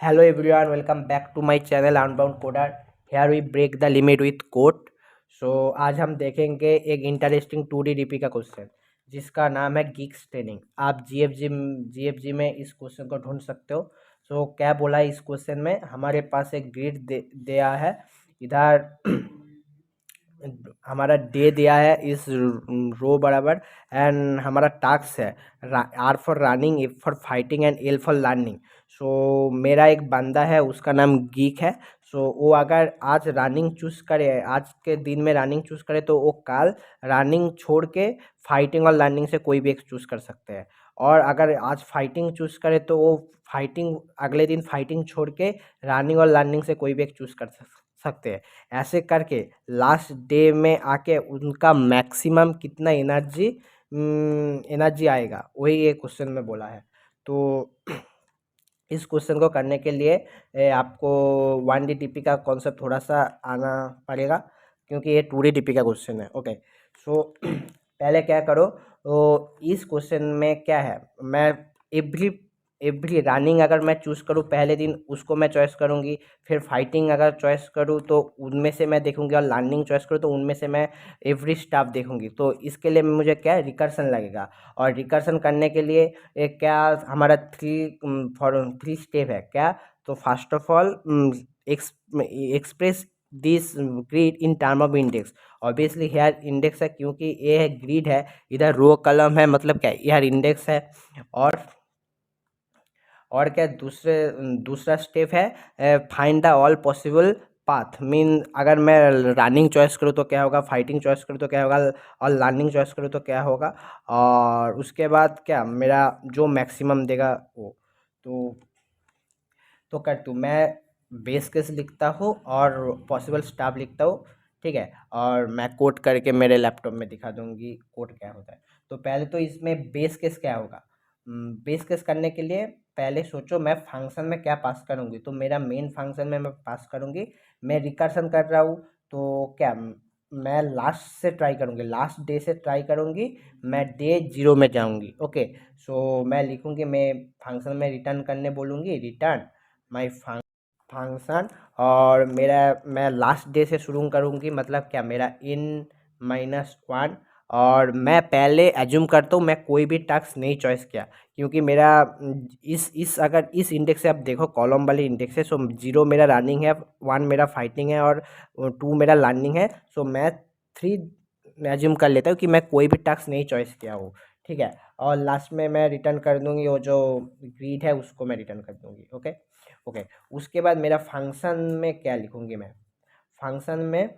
Hello everyone, welcome back to my channel Unbound Coder. Here we break the limit with code. आज हम देखेंगे एक interesting 2D DP का question जिसका नाम है गिग्स ट्रेनिंग। आप जीएफजी में इस क्वेश्चन को ढूंढ सकते हो। क्या बोला है इस क्वेश्चन में, हमारे पास एक ग्रिड दिया है इधर हमारा डे दिया है इस रो बराबर, एंड हमारा टास्क है R for running, F for fighting and L for learning. मेरा एक बंदा है उसका नाम गीक है। वो अगर आज रनिंग चूज करे, आज के दिन में रनिंग चूज करे तो वो कल रनिंग छोड़ के फाइटिंग और लर्निंग से कोई भी एक चूज कर सकते हैं। और अगर आज फाइटिंग चूज करे तो वो फाइटिंग अगले दिन फाइटिंग छोड़ के रनिंग और लर्निंग से कोई भी एक चूज कर सकते हैं। ऐसे करके लास्ट डे में आके उनका मैक्सिमम कितना एनर्जी आएगा, वही ये क्वेश्चन में बोला है। तो इस क्वेश्चन को करने के लिए आपको 1D डीपी का कॉन्सेप्ट थोड़ा सा आना पड़ेगा, क्योंकि ये 2D डीपी का क्वेश्चन है। ओके, पहले क्या करो, तो इस क्वेश्चन में क्या है, मैं एवरी एवरी रनिंग अगर मैं चूज़ करूँ पहले दिन उसको मैं चॉइस करूँगी, फिर फाइटिंग अगर चॉइस करूँ तो उनमें से मैं देखूँगी, और लर्निंग चॉइस करूँ तो उनमें से मैं एवरी स्टाफ देखूँगी। तो इसके लिए मुझे क्या है, रिकर्सन लगेगा। और रिकर्सन करने के लिए क्या हमारा थ्री स्टेप है क्या। तो first of all express this grid in term of index. Obviously here index है क्योंकि ये है ग्रिड है, इधर रो कलम है, मतलब क्या हेयर इंडेक्स है। और क्या दूसरा स्टेप है find the all possible path. Mean अगर मैं रनिंग चॉइस करूँ तो क्या होगा, फाइटिंग चॉइस करूँ तो क्या होगा, और लर्निंग चॉइस करूँ तो क्या होगा। और उसके बाद क्या मेरा जो मैक्सिमम देगा वो। तो कर दूँ मैं बेस केस लिखता हूँ और पॉसिबल स्टाफ लिखता हूँ। ठीक है, और मैं कोड करके मेरे लैपटॉप में दिखा दूंगी कोड क्या होता है। तो पहले तो इसमें बेस केस क्या होगा। बेस केस करने के लिए पहले सोचो मैं फंक्शन में क्या पास करूँगी। तो मेरा मेन फंक्शन में मैं पास करूँगी, मैं रिकर्सन कर रहा हूँ। तो क्या मैं लास्ट से ट्राई करूँगी, लास्ट डे से ट्राई करूँगी, मैं डे 0 में जाऊँगी। ओके, मैं लिखूँगी, मैं फंक्शन में रिटर्न करने बोलूँगी, रिटर्न माई फंक्शन। और मेरा मैं लास्ट डे से शुरू करूँगी, मतलब क्या मेरा n-1। और मैं पहले एज्यूम करता हूँ मैं कोई भी टास्क नहीं चॉइस किया, क्योंकि मेरा इस अगर इस इंडेक्स से आप देखो कॉलम वाली इंडेक्स है। 0 मेरा रनिंग है, 1 मेरा फाइटिंग है, और 2 मेरा लर्निंग है। मैं 3 एज्यूम कर लेता हूँ कि मैं कोई भी टास्क नहीं चॉइस किया हूँ। ठीक है, और लास्ट में मैं रिटर्न कर दूंगी वो जो ग्रीड है उसको मैं रिटर्न कर दूंगी। ओके ओके, उसके बाद मेरा फंक्शन में क्या लिखूंगी, मैं फंक्शन में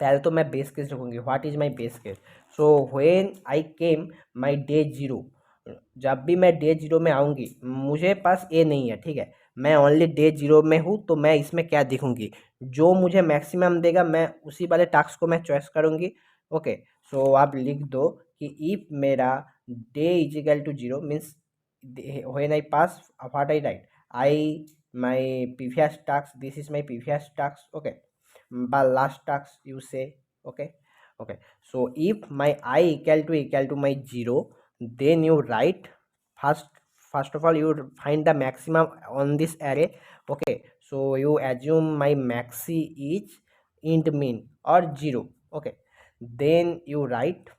पहले तो मैं बेस केस लिखूंगी, what is my base case. When I came my day 0, जब भी मैं डे 0 में आऊँगी मुझे पास ए नहीं है। ठीक है, मैं ओनली डे 0 में हूँ, तो मैं इसमें क्या दिखूंगी, जो मुझे मैक्सिमम देगा मैं उसी वाले टास्क को मैं चॉइस करूँगी। ओके, आप लिख दो कि इफ मेरा day is equal to 0 means when I pass what I write, I my previous task, this is my previous task. Okay, but last task you say. Okay, okay, so if my I equal to my 0, then you write first of all you find the maximum on this array. Okay, so you assume my maxi is int min or 0. Okay, then you write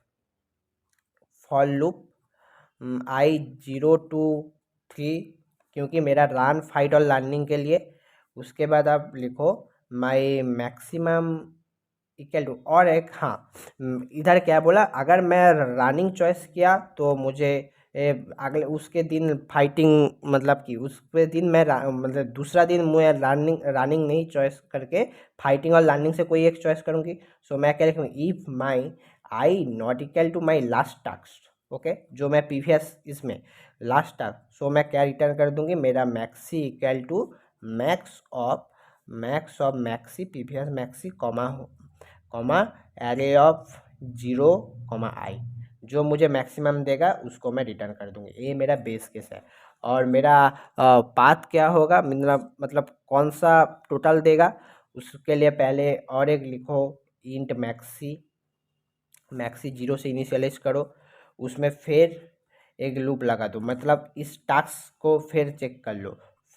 for loop I 0 to 3, क्योंकि मेरा run fight और learning के लिए। उसके बाद आप लिखो माई maximum equal to, और एक हाँ इधर क्या बोला, अगर मैं रनिंग चॉइस किया तो मुझे अगले उसके दिन फाइटिंग, मतलब कि उसके दिन मैं मतलब दूसरा दिन मैं रनिंग रनिंग नहीं चॉइस करके फाइटिंग और लर्निंग से कोई एक चॉइस करूँगी। मैं क्या लिखूँगी, if my i not equal to my last task. Okay, जो मैं प्रीवियस इसमें लास्ट टास्क, मैं क्या रिटर्न कर दूंगी, मेरा maxi equal to max of maxi previous maxi comma array of 0 i, जो मुझे मैक्सिमम देगा उसको मैं रिटर्न कर दूंगी। ये मेरा बेस केस है। और मेरा पाथ क्या होगा, मतलब कौन सा टोटल देगा, उसके लिए पहले और एक लिखो इंट मैक्सी 0 से इनिशियलाइज करो, उसमें फिर एक लूप लगा दो, मतलब इस टास्क को फिर चेक कर लो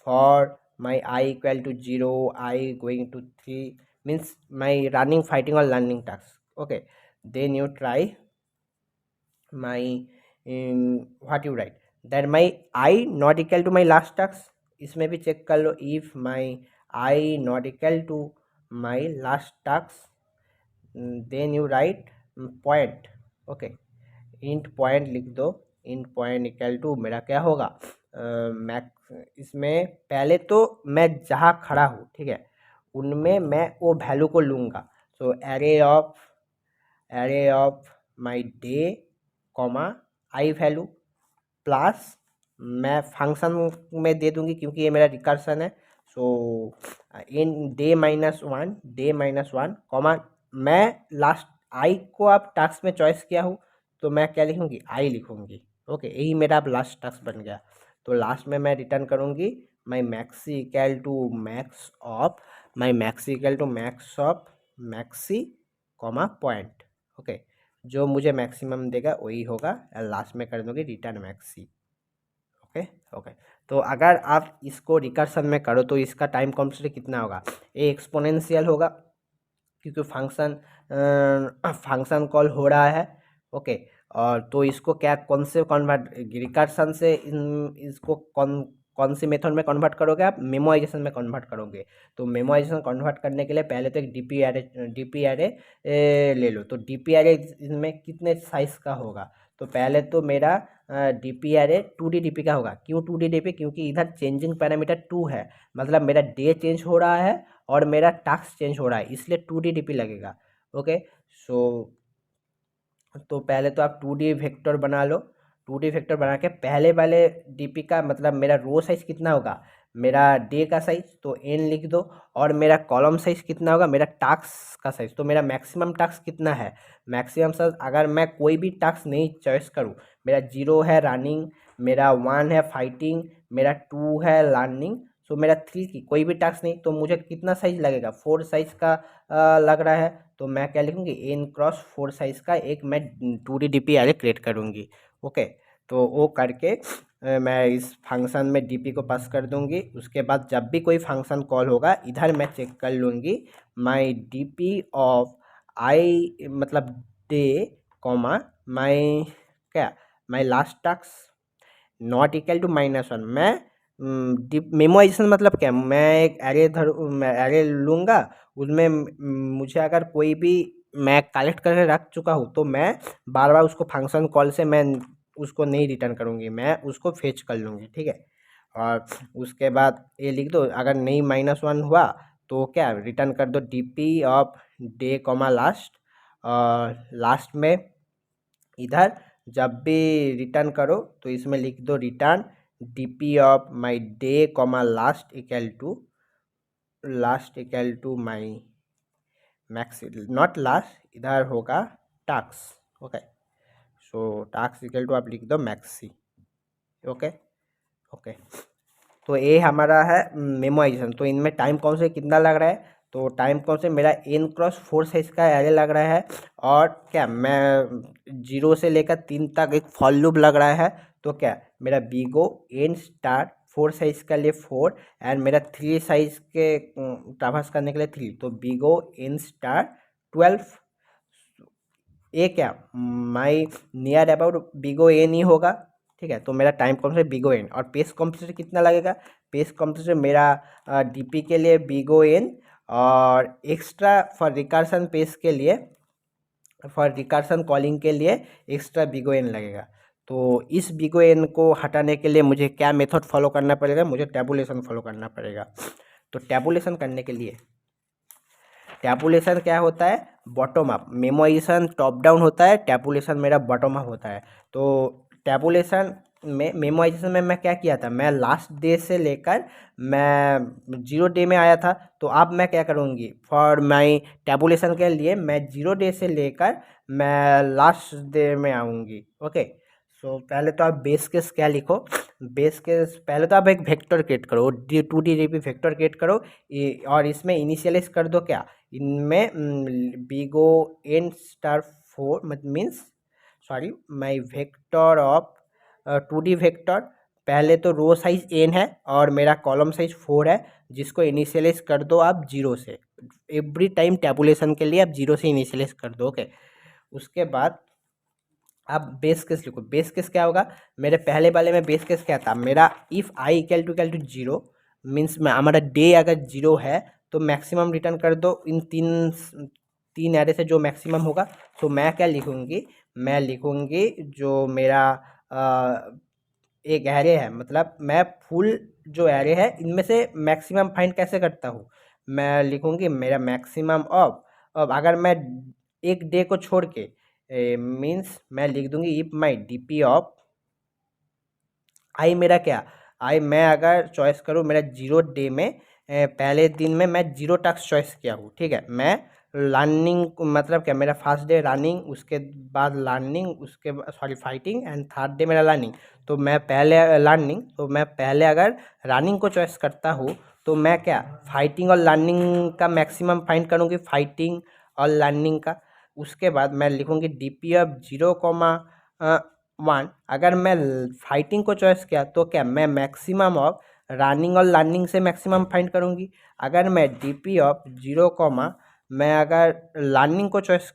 for my I equal to 0, I going to 3, means my running, fighting or learning task. Okay, then you try my what you write that my I not equal to my last task. इसमें भी check कर लो, if my I not equal to my last task, then you write point. Okay, int point लिख दो, int point equal to मेरा क्या होगा, max. इसमें पहले तो मैं जहाँ खड़ा हूँ, ठीक है, उनमें मैं वो वैल्यू को लूँगा। So array of my day comma i value plus मैं फंक्शन में दे दूंगी क्योंकि ये मेरा रिकर्सन है। सो इन डे -1 कॉमा मैं लास्ट आई को आप टास्क में चॉइस किया हूँ तो मैं क्या लिखूँगी, आई लिखूँगी। ओके, यही मेरा अब लास्ट टास्क बन गया। तो लास्ट में मैं रिटर्न करूँगी my maxi equal to max of maxi comma point. Okay, जो मुझे मैक्सिमम देगा वही होगा, लास्ट में कर दूँगी रिटर्न मैक्सी। ओके ओके, तो अगर आप इसको रिकर्सन में करो तो इसका टाइम कॉम्प्लेक्सिटी कितना होगा, ये एक्सपोनेंशियल होगा क्योंकि फंक्शन कॉल हो रहा है। ओके, और तो इसको क्या कौन से कन्वर्ट, रिकर्सन से इसको कौन सी मेथड में कन्वर्ट करोगे आप, मेमोराइजेशन में कन्वर्ट करोगे। तो मेमोराइजेशन कन्वर्ट करने के लिए पहले तो एक डीपी एरे ले लो। तो डीपी एरे इसमें कितने साइज का होगा, तो पहले तो मेरा डीपी एरे 2D डीपी का होगा। क्यों 2D डीपी, क्योंकि इधर चेंजिंग पैरामीटर 2 है, मतलब मेरा डे चेंज हो रहा है और मेरा टास्क चेंज हो रहा है, इसलिए 2D डीपी लगेगा। ओके, सो तो पहले तो आप 2D वेक्टर बना लो। 2D वेक्टर बना के पहले वाले डीपी का मतलब मेरा रो साइज कितना होगा, मेरा डे का साइज तो n लिख दो, और मेरा कॉलम साइज कितना होगा, मेरा टास्क का साइज। तो मेरा मैक्सिमम टास्क कितना है, मैक्सिमम साइज अगर मैं कोई भी टास्क नहीं चॉइस करूँ, मेरा 0 है रनिंग, मेरा 1 है फाइटिंग, मेरा 2 है लर्निंग, सो मेरा 3 की कोई भी टास्क नहीं, तो मुझे कितना साइज लगेगा, 4 साइज का लग रहा है। तो मैं क्या लिखूँगी, n×4 साइज का एक मैं 2D डीपी एरे क्रिएट करूँगी। ओके, तो वो करके मैं इस फंक्शन में डीपी को पास कर दूंगी। उसके बाद जब भी कोई फंक्शन कॉल होगा इधर मैं चेक कर लूँगी माई डीपी ऑफ आई मतलब डे कॉमा माई क्या my last task not equal to -1। मैं मेमोराइजेशन मतलब क्या, मैं एक एरे लूँगा, उसमें मुझे अगर कोई भी मैं कलेक्ट करके रख चुका हूँ तो मैं बार बार उसको फंक्शन कॉल से मैं उसको नहीं रिटर्न करूँगी, मैं उसको फेच कर लूँगी। ठीक है, और उसके बाद ये लिख दो, अगर नहीं -1 हुआ तो क्या रिटर्न कर दो DP of day comma last, और लास्ट में इधर जब भी रिटर्न करो तो इसमें लिख दो return DP of my day comma last equal to my max, not last, इधर होगा task. Okay, so task equal to आप लिख दो मैक्सी। ओके ओके, तो ये हमारा है मेमोराइजेशन। तो इनमें टाइम कौन से कितना लग रहा है, तो टाइम कौन से मेरा n×4 साइज का एरे लग रहा है, और क्या मैं 0 से लेकर 3 तक एक फॉर लूप लग रहा है। तो क्या मेरा बिगो n*4 साइज के लिए 4 एंड मेरा 3 साइज के ट्रावर्स करने के लिए 3, तो बिगो n*12। ये क्या माई नियर अबाउट बिगो एन ही होगा। ठीक है, तो मेरा टाइम कॉम्प्लेक्स बिगो एन, और पेज कॉम्प्लेक्स कितना लगेगा, पेज कॉम्प्लेक्स मेरा डीपी के लिए बिगो एन, और एक्स्ट्रा फॉर रिकर्सन पेज के लिए, फॉर रिकर्सन कॉलिंग के लिए एक्स्ट्रा बिगो एन लगेगा। तो इस बिगो एन को हटाने के लिए मुझे क्या मेथड फॉलो करना पड़ेगा, मुझे टैबुलेशन फॉलो करना पड़ेगा। तो टैबुलेशन करने के लिए, टैबुलेशन क्या होता है, bottom up, memorisation top down होता है, टैबुलेशन मेरा बॉटम अप होता है। तो टैबुलेशन में, मेमोराइजेशन में मैं क्या किया था, मैं लास्ट डे से लेकर मैं 0 डे में आया था, तो अब मैं क्या करूँगी, फॉर माई टैबुलेशन के लिए मैं 0 डे से लेकर मैं लास्ट डे में आऊँगी। ओके, सो पहले तो आप बेस केस क्या लिखो, बेस केस पहले तो आप एक वेक्टर क्रिएट करो, 2D डीपी वेक्टर क्रिएट करो, और इसमें इनिशियलाइज कर दो क्या, इनमें बिगो n*4 मत means sorry my vector of 2D vector, पहले तो रो साइज एन है और मेरा कॉलम साइज 4 है, जिसको इनिशियलाइज कर दो आप 0 से। एवरी टाइम टैबुलेशन के लिए आप 0 से इनिशियलाइज कर दो। ओके, उसके बाद आप बेस केस लिखो। बेस केस क्या होगा, मेरे पहले वाले में बेस केस क्या था मेरा, if i equal to 0 means में हमारा डे अगर 0 है तो मैक्सिमम रिटर्न कर दो इन तीन तीन एरे से जो मैक्सिमम होगा। तो मैं क्या लिखूँगी, मैं लिखूँगी जो मेरा एक एरे है, मतलब मैं फुल जो एरे है इनमें से मैक्सिमम फाइंड कैसे करता हूँ, मैं लिखूँगी मेरा मैक्सिमम ऑफ। अब अगर मैं एक डे को छोड़ के मीन्स मैं लिख दूंगी इफ माई डीपी ऑफ आई, मेरा क्या आई, मैं अगर चॉइस करूँ मेरा 0 डे में पहले दिन में मैं 0 टास्क चॉइस किया हूँ, ठीक है। मैं लर्निंग मतलब क्या, मेरा फर्स्ट डे रनिंग, उसके बाद लर्निंग, उसके sorry fighting and third day मेरा लर्निंग। तो मैं पहले लर्निंग, तो मैं पहले अगर रनिंग को चॉइस करता हूँ तो मैं क्या फाइटिंग और लर्निंग का मैक्सिमम फाइंड करूँगी, फाइटिंग और लर्निंग का। उसके बाद मैं लिखूँगी डीपी ऑफ 0,1। अगर मैं फाइटिंग को चॉइस किया तो क्या मैं मैक्सिमम ऑफ रनिंग और लर्निंग से मैक्सिमम फाइंड करूँगी। अगर मैं डीपी ऑफ 0, मैं अगर लर्निंग को चॉइस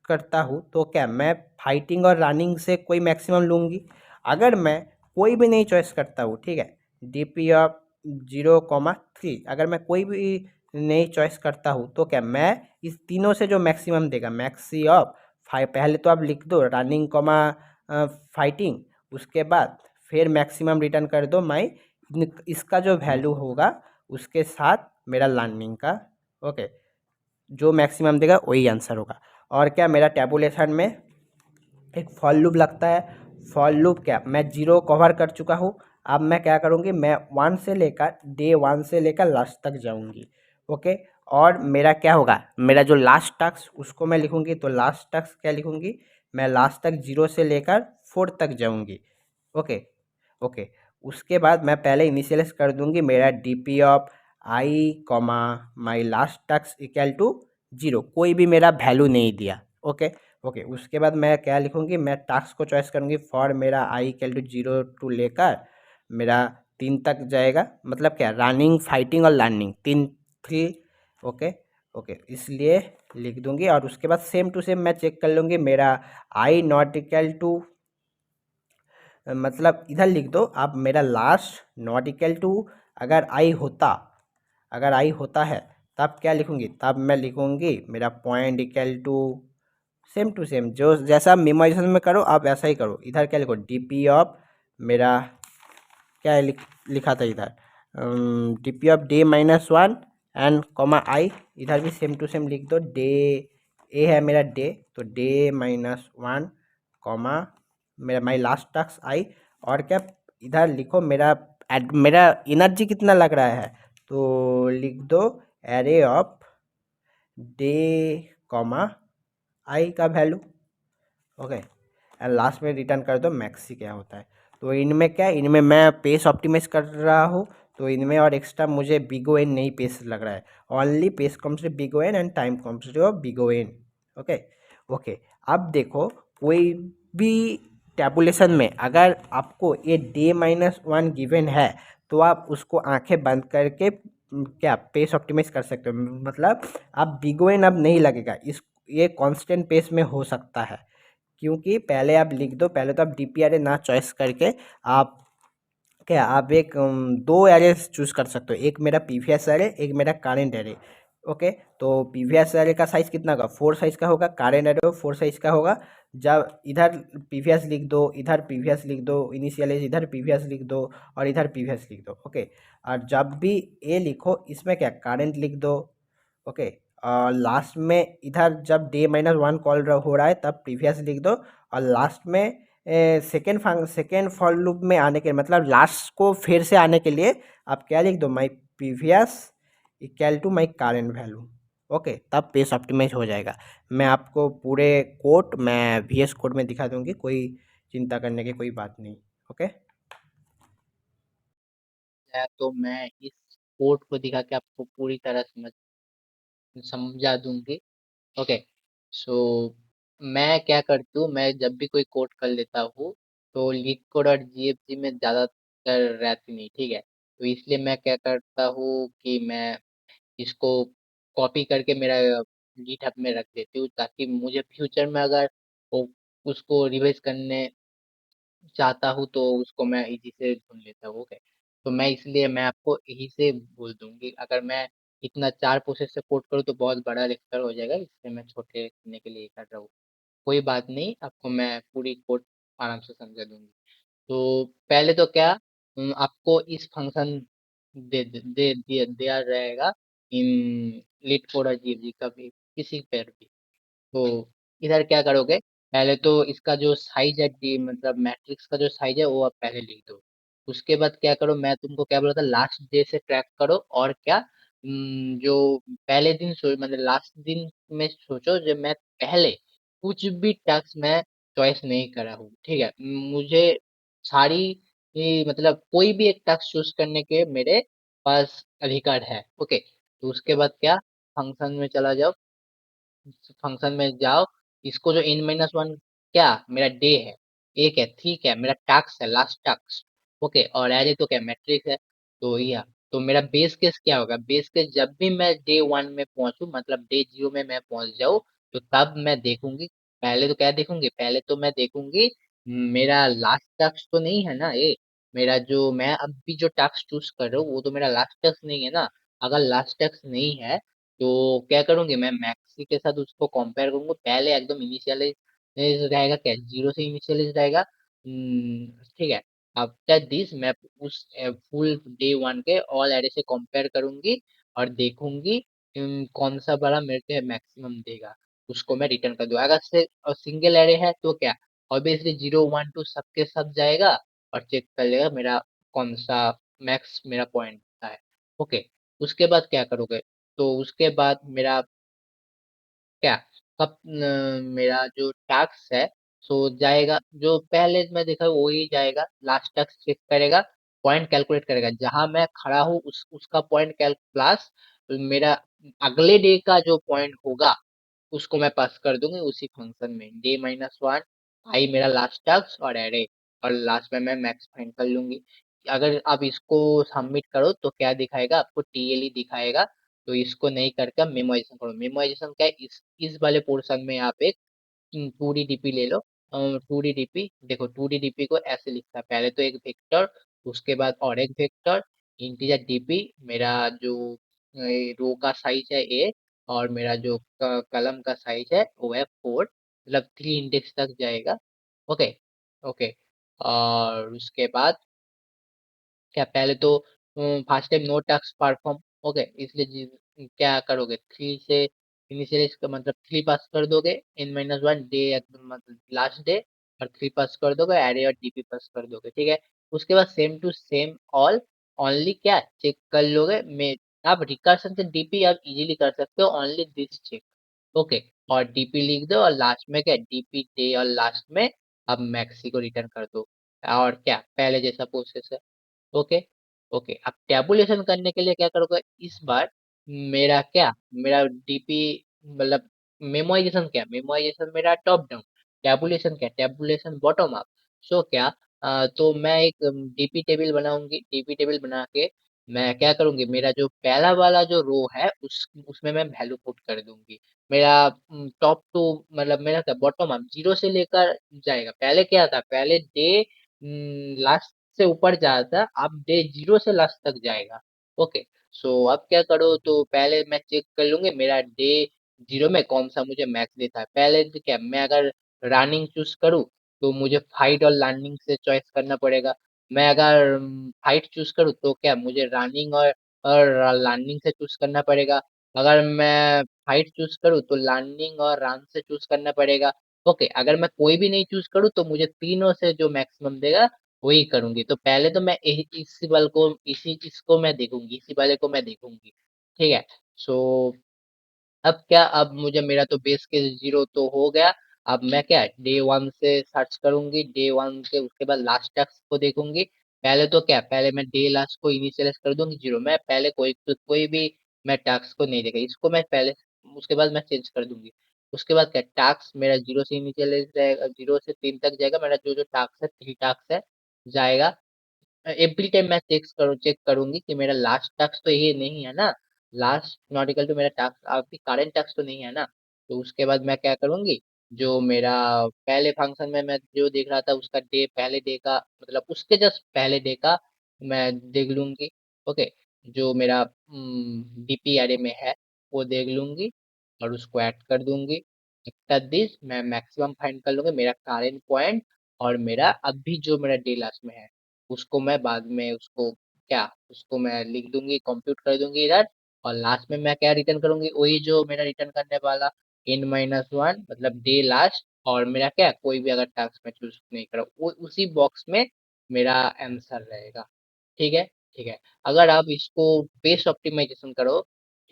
करता हूँ तो क्या मैं फाइटिंग और रनिंग से कोई मैक्सिमम लूँगी। अगर मैं कोई भी नहीं चॉइस करता हूँ, ठीक है, डीपी ऑफ 0,3 अगर मैं कोई भी नहीं चॉइस करता हूँ तो क्या मैं इस तीनों से जो मैक्सिमम देगा, मैक्सी ऑफ पहले तो आप लिख दो रनिंग फाइटिंग, उसके बाद फिर मैक्सिमम रिटर्न कर दो माई इसका जो वैल्यू होगा उसके साथ मेरा लर्निंग का। ओके, जो मैक्सिमम देगा वही आंसर होगा। और क्या मेरा टैबुलेशन में एक फॉर लूप लगता है। फॉर लूप क्या, मैं 0 कवर कर चुका हूँ, अब मैं क्या करूँगी, मैं 1 से लेकर डे 1 से लेकर लास्ट तक जाऊँगी। ओके, और मेरा क्या होगा, मेरा जो लास्ट टास्क उसको मैं लिखूँगी, तो लास्ट टास्क क्या लिखूँगी, मैं लास्ट तक 0 से लेकर 4 तक जाऊँगी। ओके, ओके, उसके बाद मैं पहले इनिशियलाइज कर दूँगी मेरा DP of i comma my last task equal to 0, कोई भी मेरा वैल्यू नहीं दिया। ओके, ओके, उसके बाद मैं क्या लिखूँगी, मैं टास्क को चॉइस करूँगी फॉर मेरा आई इक्वल टू 0 टू लेकर मेरा 3 तक जाएगा, मतलब क्या रनिंग फाइटिंग और लर्निंग 3। ओके, ओके, इसलिए लिख दूँगी। और उसके बाद सेम टू सेम मैं चेक कर लूँगी मेरा आई नॉट इक्वल टू, मतलब इधर लिख दो आप मेरा लास्ट नॉट इक्वल टू, अगर आई होता, अगर आई होता है तब क्या लिखूँगी, तब मैं लिखूँगी मेरा पॉइंट इक्वल टू सेम जो जैसा मेमोराइजेशन में करो आप वैसा ही करो। इधर क्या लिखो, डीपी ऑफ मेरा क्या है लिखा था इधर, DP of day -1 and comma i, इधर भी सेम टू सेम लिख दो। डे ए है मेरा डे, तो डे -1 कॉमा मेरा माई लास्ट टास्क आई। और क्या इधर लिखो मेरा मेरा एनर्जी कितना लग रहा है, तो लिख दो एरे ऑफ डे कॉमा आई का वैल्यू। ओके, एंड लास्ट में रिटर्न कर दो मैक्सी क्या होता है। तो इनमें क्या, इनमें मैं पेस ऑप्टिमाइज कर रहा हूँ, तो इनमें और एक्स्ट्रा मुझे बिग ओ एन नहीं पेस लग रहा है, only space comes to big O N and time comes to big O N. Okay, okay, अब देखो कोई भी टैबुलेशन में अगर आपको ये डे -1 गिवन है तो आप उसको आंखें बंद करके क्या पेस ऑप्टिमाइज कर सकते हो, मतलब आप बिग ओ एन अब नहीं लगेगा, इस ये कांस्टेंट पेस में हो सकता है। क्योंकि पहले आप लिख दो, पहले तो आप डीपीआरए ना चॉइस करके आप क्या आप एक दो एरे चूज कर सकते हो, एक मेरा पीवीएस एरे, एक मेरा करेंट एरे। ओके, तो पीवीएस एरे का साइज कितना होगा, 4 साइज का होगा, करेंट एरे 4 साइज का होगा। जब इधर पीवीएस लिख दो, इधर पीवीएस लिख दो, इनिशियलाइज इधर पीवीएस लिख दो और इधर पीवीएस लिख दो। ओके, और जब भी ए लिखो इसमें क्या करंट लिख दो। ओके, और लास्ट में इधर जब डे -1 कॉल हो रहा है तब प्रीवियस लिख दो। और लास्ट में सेकेंड फॉर लूप में आने के मतलब लास्ट को फिर से आने के लिए आप क्या लिख दो, my previous equal to my current value. Okay, तब पेस ऑप्टिमाइज हो जाएगा। मैं आपको पूरे कोड मैं VS कोड में दिखा दूंगी, कोई चिंता करने की कोई बात नहीं। ओके, तो मैं इस कोड को दिखा के आपको पूरी तरह समझा दूंगी। ओके, सो मैं क्या करती हूँ, मैं जब भी कोई कोड कर लेता हूँ तो लीड कोड और जीएफजी में ज़्यादा रहती नहीं, ठीक है। तो इसलिए मैं क्या करता हूँ कि मैं इसको कॉपी करके मेरा गिटहब में रख देती हूँ, ताकि मुझे फ्यूचर में अगर वो उसको रिवाइज करने चाहता हूँ तो उसको मैं इजी से ढूंढ लेता हूँ। ओके, तो मैं इसलिए मैं आपको यही से बोल दूंगी, अगर मैं इतना 4 प्रोसेस से कोड करूँ तो बहुत बड़ा लेक्चर हो जाएगा, इसलिए मैं छोटे करने के लिए कर रहा हूँ। कोई बात नहीं, आपको मैं पूरी कोड आराम से समझा दूंगी। तो पहले तो क्या, आपको इस फंक्शन दिया रहेगा इन लीट कोड जी का भी, किसी पर भी। तो इधर क्या करोगे, पहले तो इसका जो साइज है डी मतलब मैट्रिक्स का जो साइज है वो आप पहले लिख दो। उसके बाद क्या करो, मैं तुमको क्या बोला था, लास्ट डे से ट्रैक करो, और क्या, जो पहले दिन मतलब लास्ट दिन में सोचो जब मैं पहले कुछ भी टास्क मैं चॉइस नहीं करा हूँ, ठीक है। मुझे सारी मतलब कोई भी एक टास्क चूज करने के मेरे पास अधिकार है। ओके, तो उसके बाद क्या, फंक्शन में चला जाओ, फंक्शन में जाओ, इसको जो n-1 क्या मेरा डे है, एक है, ठीक है, मेरा टास्क है, लास्ट टास्क। ओके, और एरे तो क्या मैट्रिक्स है। तो यह, तो मेरा बेस केस क्या होगा, बेस केस जब भी मैं डे 1 में पहुंचू, मतलब डे 0 में मैं पहुंच जाऊं, तो तब मैं देखूंगी, पहले तो क्या देखूंगी, पहले तो मैं देखूंगी मेरा लास्ट टास्क तो नहीं है ना ये, मेरा जो मैं अभी जो टास्क चूज कर रहा हूँ वो तो मेरा लास्ट टास्क नहीं है ना। अगर लास्ट टास्क नहीं है तो क्या करूंगी, मैं मैक्सी के साथ उसको कंपेयर करूंगा, पहले एकदम इनिशियलाइज रहेगा, क्या 0 से इनिशियलाइज रहेगा। ठीक है, आफ्टर दिस मैं उस फुल डे 1 के ऑल एरे से कंपेयर करूंगी, और देखूंगी कौन सा बड़ा मेरे को मैक्सिमम देगा, उसको मैं रिटर्न कर दूंगा। अगर से सिंगल एरे है तो क्या, ऑब्वियसली 0 1 2 सबके सब जाएगा, और चेक कर लेगा मेरा कौन सा मैक्स मेरा पॉइंट है। ओके, उसके बाद क्या करोगे, तो उसके बाद मेरा क्या, मेरा जो टास्क है सो जाएगा, जो पहले मैं देखा वही जाएगा, लास्ट टास्क चेक करेगा, पॉइंट कैलकुलेट करेगा, जहां मैं खड़ा हूँ उसका पॉइंट कैल प्लस मेरा अगले डे का जो पॉइंट होगा उसको मैं पास कर दूंगी उसी फंक्शन में, d-1 आई मेरा लास्ट टास्क और एरे, और लास्ट में मैं मैक्स फाइंड कर लूंगी। अगर आप इसको सबमिट करो तो क्या दिखाएगा, आपको टीएलई दिखाएगा। तो इसको नहीं करके मेमोराइजेशन करो, मेमोराइजेशन क्या है, इस वाले पोर्शन में आप एक 2D डीपी ले लो। 2D डीपी देखो, 2D डीपी को ऐसे लिखता है, पहले तो एक वेक्टर, उसके बाद और एक वेक्टर, इंटीजर डीपी, मेरा जो रो का साइज है ए, और मेरा जो कलम का साइज है वो है 4, मतलब 3 इंडेक्स तक जाएगा। ओके, ओके, और उसके बाद क्या, पहले तो first time no task perform. Okay, इसलिए क्या करोगे, 3 से इनिशियलाइज का मतलब 3 पास कर दोगे, n-1 डे मतलब लास्ट डे, और 3 पास कर दोगे एरे और डीपी पास कर दोगे, ठीक है। उसके बाद same to same all, only क्या चेक कर लोगे मैं, आप रिकर्सन से डीपी आप इजीली कर सकते हो, ओनली दिस चेक। ओके, और डीपी लिख दो, और लास्ट में क्या डीपी डे, और लास्ट में अब मैक्सी को रिटर्न कर दो, और क्या पहले जैसा प्रोसेस है। ओके, ओके, अब टैबुलेशन करने के लिए क्या करोगे, इस बार मेरा क्या, मेरा डीपी मतलब मेमोराइजेशन क्या, मेमोराइजेशन मेरा टॉप डाउन, टैबुलेशन क्या, टैबुलेशन बॉटम अप। सो क्या, तो मैं एक डीपी टेबल बनाऊंगी, डीपी टेबल बना के मैं क्या करूंगी, मेरा जो पहला वाला जो रो है उसमें मैं वैल्यू पुट कर दूंगी, मेरा टॉप टू मतलब मेरा क्या बॉटम अप 0 से लेकर जाएगा, पहले क्या था, पहले डे लास्ट से ऊपर जाता, अब डे 0 से लास्ट तक जाएगा। ओके, सो अब क्या करो, तो पहले मैं चेक कर लूंगी मेरा डे 0 में कौन सा मुझे मैच देता है, पहले तो क्या, मैं अगर रनिंग चूज करूँ तो मुझे फाइट और लर्निंग से चॉइस करना पड़ेगा। मैं अगर फाइट चूज करूँ तो क्या मुझे रनिंग और लर्निंग से चूज करना पड़ेगा। अगर मैं फाइट चूज करूँ तो लर्निंग और रन से चूज करना पड़ेगा। ओके, अगर मैं कोई भी नहीं चूज करूँ तो मुझे तीनों से जो मैक्सिमम देगा वही करूंगी। तो पहले तो मैं इसी बल को इसी इसको मैं देखूंगी, इसी वाले को मैं देखूंगी, ठीक है। सो अब क्या, अब मुझे मेरा तो बेस केस 0 तो हो गया। अब मैं क्या डे 1 से सर्च करूंगी, डे 1 के उसके बाद लास्ट टास्क को देखूंगी। पहले तो क्या, पहले मैं डे लास्ट को इनिशियलाइज कर दूंगी 0, मैं पहले कोई भी मैं टास्क को नहीं देखा, इसको मैं पहले, उसके बाद मैं चेंज कर दूंगी। उसके बाद क्या, टास्क मेरा 0 से इनिशियलाइज रहेगा, 0 से 3 तक जाएगा, मेरा जो जो टास्क है 3 टास्क है जाएगा। एवरी टाइम मैं चेक करूंगी कि मेरा लास्ट टास्क तो ये नहीं है ना, लास्ट नॉट इक्वल टू मेरा टास्क अभी करंट टास्क तो नहीं है ना। तो उसके बाद मैं क्या करूंगी, जो मेरा पहले फंक्शन में मैं जो देख रहा था उसका डे, पहले डे का मतलब उसके जस्ट पहले डे का मैं देख लूंगी। ओके, जो मेरा डीपी एरे में है वो देख लूंगी और उसको ऐड कर दूंगी। आफ्टर दिस मैं मैक्सिमम फाइंड कर लूंगी मेरा करेंट पॉइंट, और मेरा अभी जो मेरा डे लास्ट में है उसको मैं बाद में उसको क्या उसको मैं लिख दूंगी, कंप्यूट कर दूंगी इधर। और लास्ट में मैं क्या रिटर्न करूंगी, वही जो मेरा रिटर्न करने वाला n-1 मतलब डे लास्ट, और मेरा क्या कोई भी अगर टास्क मैं चूज नहीं करा वो उसी बॉक्स में मेरा आंसर रहेगा। ठीक है, ठीक है। अगर आप इसको पेस्ट ऑप्टिमाइजेशन करो,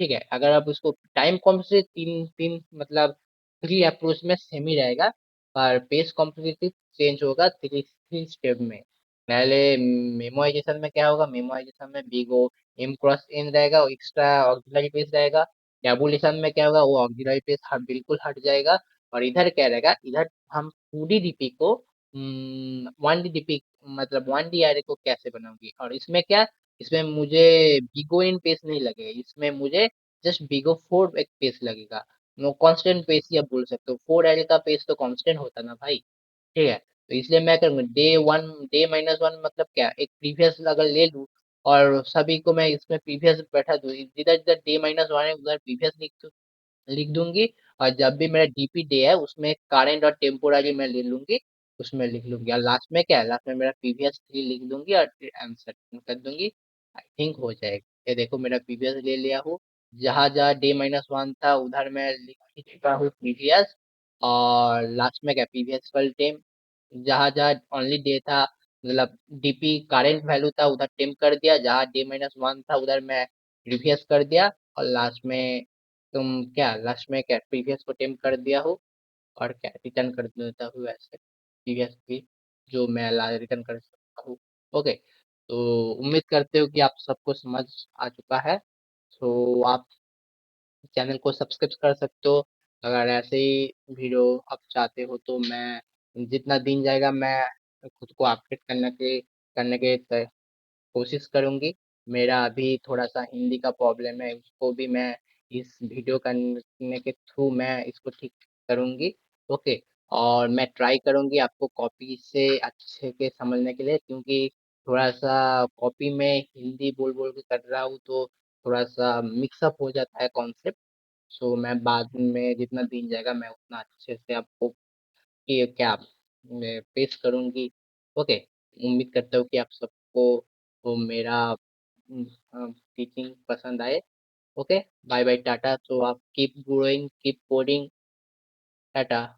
ठीक है, अगर आप उसको टाइम कॉम्प से तीन तीन मतलब थ्री अप्रोच में सेम ही रहेगा, पर पेस्ट कॉम्प्लिकेटेड चेंज होगा थ्री थ्री स्टेप में। पहले मेमोराइजेशन में क्या होगा, मेमोराइजेशन में big O M cross N रहेगा, एक्स्ट्रा ऑक्सिलरी पेज रहेगा। टैबुलेशन में क्या होगा, वो ऑक्सिलरी पेज बिल्कुल हट जाएगा। और इधर क्या रहेगा, इधर हम 2D डीपी को 1D डीपी मतलब 1D एरे को कैसे बनाऊंगी, और इसमें क्या, इसमें मुझे बिगो इन पेज नहीं लगेगा, इसमें मुझे जस्ट बिगो फोर एक पेज लगेगा। नो कांस्टेंट पेज ही आप बोल सकते हो, 4 एरे का पेज तो कांस्टेंट होता ना भाई। ठीक है, तो इसलिए मैं करूँगा डे-1 मतलब क्या, एक प्रीवियस अगर ले लूँ और सभी को मैं इसमें प्रीवियस बैठा दूँ, जिधर जिधर डे-1 है उधर प्रीवियस लिख दूंगी। और जब भी मेरा डीपी डे है उसमें करंट और टेम्पोररी मैं ले लूंगी, उसमें लिख लूंगी। और लास्ट में क्या है, लास्ट में मेरा प्रीवियस 3 लिख दूंगी और फिर आंसर कर दूंगी। आई थिंक हो जाएगा। ये देखो मेरा प्रीवियस ले लिया हूँ, जहाँ जहाँ डे-1 था उधर मैं लिख ही चुका हूँ प्रीवियस। और लास्ट में क्या प्रीवियस कल टेम, जहाँ जहाँ ओनली डे था मतलब डीपी करंट वैल्यू था उधर टेम कर दिया, जहाँ डे-1 था उधर मैं प्रीवियस कर दिया। और लास्ट में क्या लास्ट में क्या प्रीवियस को टेम कर दिया हो, और क्या रिटर्न कर देता हूँ ऐसे प्रीवियस की, जो मैं रिटर्न कर सकता हूँ। ओके, तो उम्मीद करते हो कि आप सबको समझ आ चुका है। तो आप चैनल को सब्सक्राइब कर सकते हो। अगर ऐसे ही वीडियो आप चाहते हो तो मैं जितना दिन जाएगा मैं खुद को अपडेट करने के कोशिश करूंगी। मेरा अभी थोड़ा सा हिंदी का प्रॉब्लम है, उसको भी मैं इस वीडियो करने के थ्रू मैं इसको ठीक करूंगी। ओके, और मैं ट्राई करूंगी आपको कॉपी से अच्छे के समझने के लिए, क्योंकि थोड़ा सा कॉपी में हिंदी बोल बोल के कर रहा हूँ तो थोड़ा सा मिक्सअप हो जाता है कॉन्सेप्ट। सो मैं बाद में जितना दिन जाएगा मैं उतना अच्छे से आपको कि क्या मैं पेश करूंगी। ओके, उम्मीद करता हूँ कि आप सबको वो मेरा टीचिंग पसंद आए। Okay, bye bye ta-ta. तो आप keep growing keep coding, Tata.